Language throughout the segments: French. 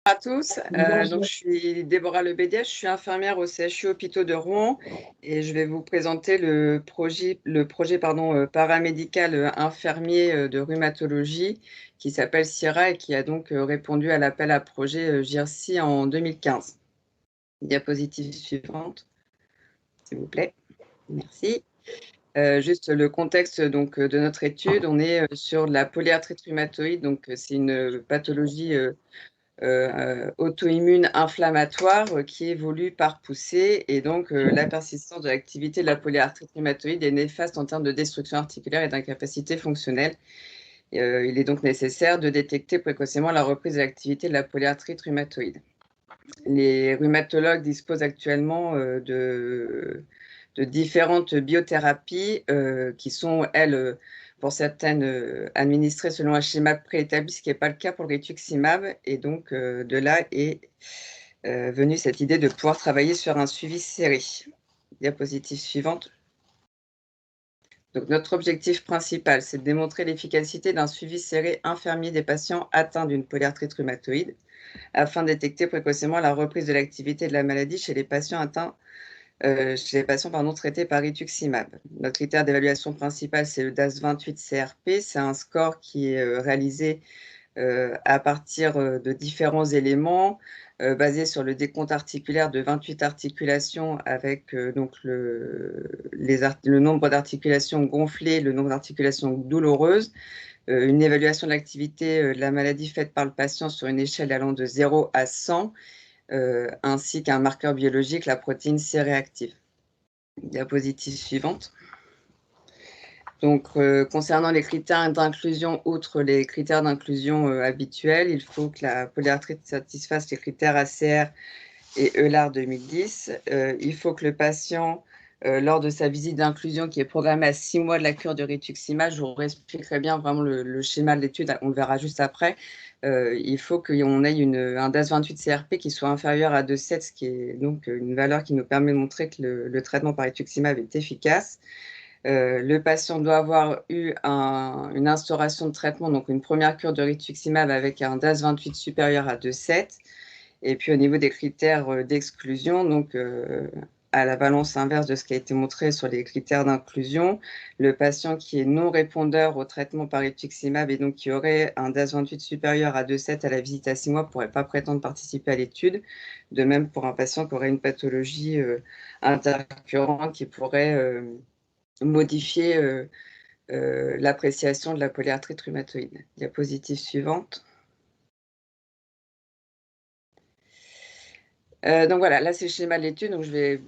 À tous, donc Bonjour. je suis Déborah Lebedièche, je suis infirmière au CHU Hôpitaux de Rouen et je vais vous présenter le projet paramédical infirmier de rhumatologie qui s'appelle CIRA et qui a donc répondu à l'appel à projet JIRSI en 2015. Diapositive suivante, s'il vous plaît. Merci. Juste le contexte donc, de notre étude, on est sur la polyarthrite rhumatoïde, donc c'est une pathologie auto-immune inflammatoire qui évolue par poussée et donc la persistance de l'activité de la polyarthrite rhumatoïde est néfaste en termes de destruction articulaire et d'incapacité fonctionnelle. Il est donc nécessaire de détecter précocement la reprise de l'activité de la polyarthrite rhumatoïde. Les rhumatologues disposent actuellement de différentes biothérapies qui sont, elles, pour certaines, administrées selon un schéma préétabli, ce qui n'est pas le cas pour le rituximab. Et donc, de là est venue cette idée de pouvoir travailler sur un suivi serré. Diapositive suivante. Donc, notre objectif principal, c'est de démontrer l'efficacité d'un suivi serré infirmier des patients atteints d'une polyarthrite rhumatoïde afin de détecter précocement la reprise de l'activité de la maladie chez les patients traités par rituximab. Notre critère d'évaluation principal, c'est le DAS28-CRP. C'est un score qui est réalisé à partir de différents éléments basés sur le décompte articulaire de 28 articulations avec donc le nombre d'articulations gonflées, le nombre d'articulations douloureuses, une évaluation de l'activité de la maladie faite par le patient sur une échelle allant de 0 à 100, ainsi qu'un marqueur biologique, la protéine C-réactive. Diapositive suivante. Donc, concernant les critères d'inclusion, outre les critères d'inclusion habituels, il faut que la polyarthrite satisfasse les critères ACR et EULAR 2010. Il faut que le patient, lors de sa visite d'inclusion qui est programmée à 6 mois de la cure de rituximab, je vous expliquerai bien vraiment le schéma de l'étude, on le verra juste après. Il faut qu'on ait un DAS28-CRP qui soit inférieur à 2,7, ce qui est donc une valeur qui nous permet de montrer que le traitement par rituximab est efficace. Le patient doit avoir eu une instauration de traitement, donc une première cure de rituximab avec un DAS28 supérieur à 2,7. Et puis au niveau des critères d'exclusion, donc à la balance inverse de ce qui a été montré sur les critères d'inclusion, le patient qui est non répondeur au traitement par rituximab et donc qui aurait un DAS28 supérieur à 2,7 à la visite à 6 mois ne pourrait pas prétendre participer à l'étude. De même pour un patient qui aurait une pathologie intercurrente qui pourrait modifier l'appréciation de la polyarthrite rhumatoïde. Diapositive suivante. Donc voilà, là c'est le schéma de l'étude, donc je vais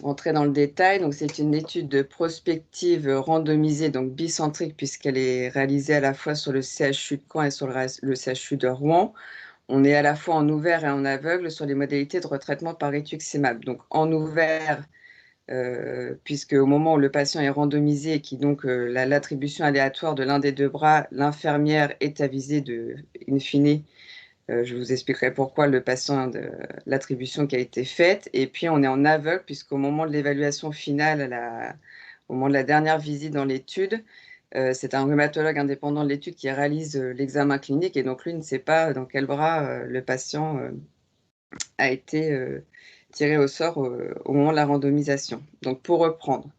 entrer dans le détail. Donc c'est une étude prospective randomisée, donc bicentrique, puisqu'elle est réalisée à la fois sur le CHU de Caen et sur le CHU de Rouen. On est à la fois en ouvert et en aveugle sur les modalités de retraitement par rituximab. Donc en ouvert, puisque au moment où le patient est randomisé et qui donc l'attribution aléatoire de l'un des deux bras, l'infirmière est avisée in fine. Je vous expliquerai pourquoi le patient de l'attribution qui a été faite. Et puis on est en aveugle puisqu'au moment de l'évaluation finale, au moment de la dernière visite dans l'étude, c'est un rhumatologue indépendant de l'étude qui réalise l'examen clinique et donc lui ne sait pas dans quel bras le patient a été tiré au sort au moment de la randomisation. Donc pour reprendre,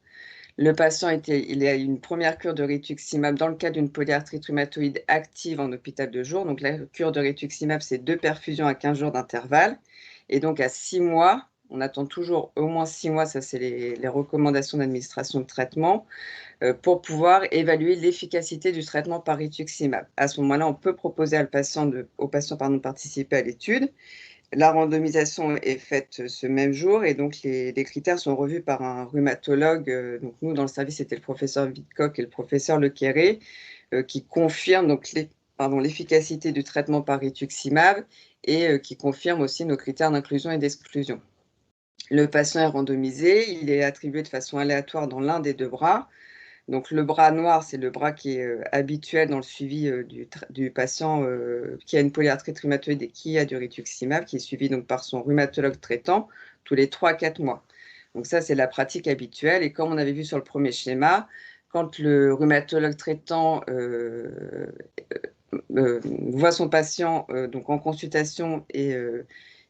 le patient il a eu une première cure de rituximab dans le cadre d'une polyarthrite rhumatoïde active en hôpital de jour. Donc la cure de rituximab, c'est 2 perfusions à 15 jours d'intervalle. Et donc à 6 mois, on attend toujours au moins 6 mois, ça c'est les recommandations d'administration de traitement, pour pouvoir évaluer l'efficacité du traitement par rituximab. À ce moment-là, on peut proposer au patient de participer à l'étude. La randomisation est faite ce même jour et donc les critères sont revus par un rhumatologue. Donc nous, dans le service, c'était le professeur Vidcock et le professeur Lequéré qui confirment donc l'efficacité du traitement par rituximab et qui confirment aussi nos critères d'inclusion et d'exclusion. Le patient est randomisé, il est attribué de façon aléatoire dans l'un des deux bras. Donc le bras noir, c'est le bras qui est habituel dans le suivi du patient qui a une polyarthrite rhumatoïde et qui a du rituximab, qui est suivi donc par son rhumatologue traitant tous les 3 à 4 mois. Donc ça, c'est la pratique habituelle. Et comme on avait vu sur le premier schéma, quand le rhumatologue traitant voit son patient donc en consultation et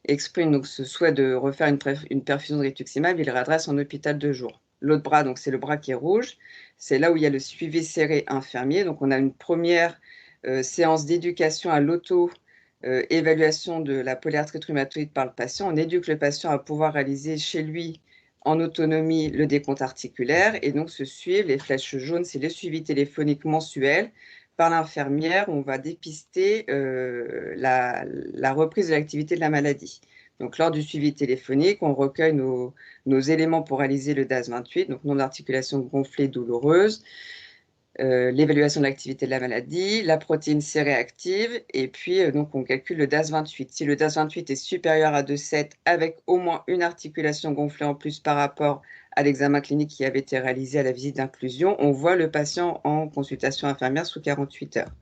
exprime donc ce souhait de refaire une perfusion de rituximab, il réadresse en hôpital de jour. L'autre bras, donc c'est le bras qui est rouge, c'est là où il y a le suivi serré infirmier. Donc on a une première séance d'éducation à l'auto-évaluation de la polyarthrite rhumatoïde par le patient. On éduque le patient à pouvoir réaliser chez lui en autonomie le décompte articulaire et donc se suivre. Les flèches jaunes, c'est le suivi téléphonique mensuel par l'infirmière. On va dépister la reprise de l'activité de la maladie. Donc, lors du suivi téléphonique, on recueille nos éléments pour réaliser le DAS28, donc nombre d'articulations gonflées douloureuses, l'évaluation de l'activité de la maladie, la protéine C réactive, et puis donc on calcule le DAS28. Si le DAS28 est supérieur à 2,7 avec au moins une articulation gonflée en plus par rapport à l'examen clinique qui avait été réalisé à la visite d'inclusion, on voit le patient en consultation infirmière sous 48 heures.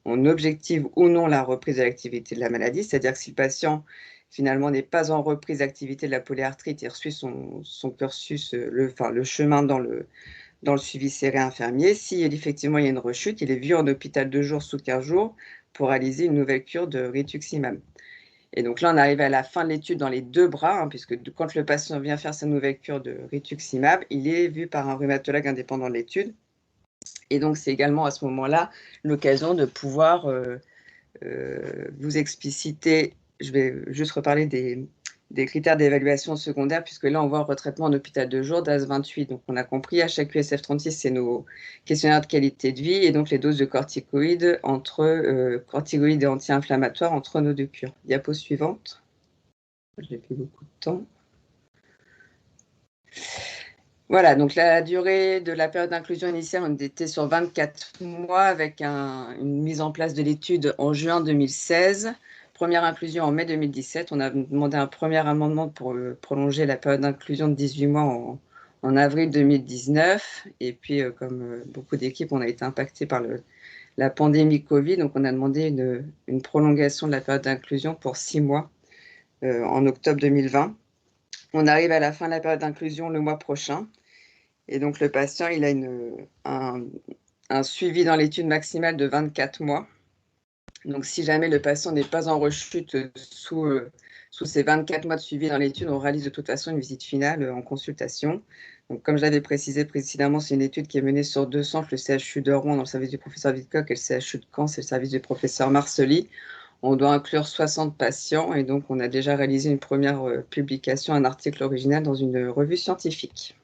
On objective ou non la reprise de l'activité de la maladie, c'est-à-dire que si le patient finalement n'est pas en reprise d'activité de la polyarthrite, il suit son cursus, le chemin dans le suivi serré infirmier. Si effectivement il y a une rechute, il est vu en hôpital 2 jours sous 15 jours pour réaliser une nouvelle cure de rituximab. Et donc là, on arrive à la fin de l'étude dans les deux bras, puisque quand le patient vient faire sa nouvelle cure de rituximab, il est vu par un rhumatologue indépendant de l'étude. Et donc, c'est également à ce moment-là l'occasion de pouvoir vous expliciter, je vais juste reparler des critères d'évaluation secondaire, puisque là, on voit retraitement en hôpital de jour, DAS28. Donc, on a compris, HAQ-SF36, c'est nos questionnaires de qualité de vie, et donc les doses de corticoïdes corticoïdes et anti-inflammatoires entre nos deux cures. Diapo suivante. J'ai plus beaucoup de temps. Voilà, donc la durée de la période d'inclusion initiale, on était sur 24 mois avec une mise en place de l'étude en juin 2016. Première inclusion en mai 2017. On a demandé un premier amendement pour prolonger la période d'inclusion de 18 mois en avril 2019. Et puis, comme beaucoup d'équipes, on a été impacté par la pandémie Covid. Donc, on a demandé une prolongation de la période d'inclusion pour 6 mois en octobre 2020. On arrive à la fin de la période d'inclusion le mois prochain. Et donc, le patient, il a un suivi dans l'étude maximale de 24 mois. Donc, si jamais le patient n'est pas en rechute sous ces 24 mois de suivi dans l'étude, on réalise de toute façon une visite finale en consultation. Donc, comme je l'avais précisé précédemment, c'est une étude qui est menée sur 2 centres, le CHU de Rouen dans le service du professeur Vidcock et le CHU de Caen, c'est le service du professeur Marcely. On doit inclure 60 patients et donc on a déjà réalisé une première publication, un article original dans une revue scientifique.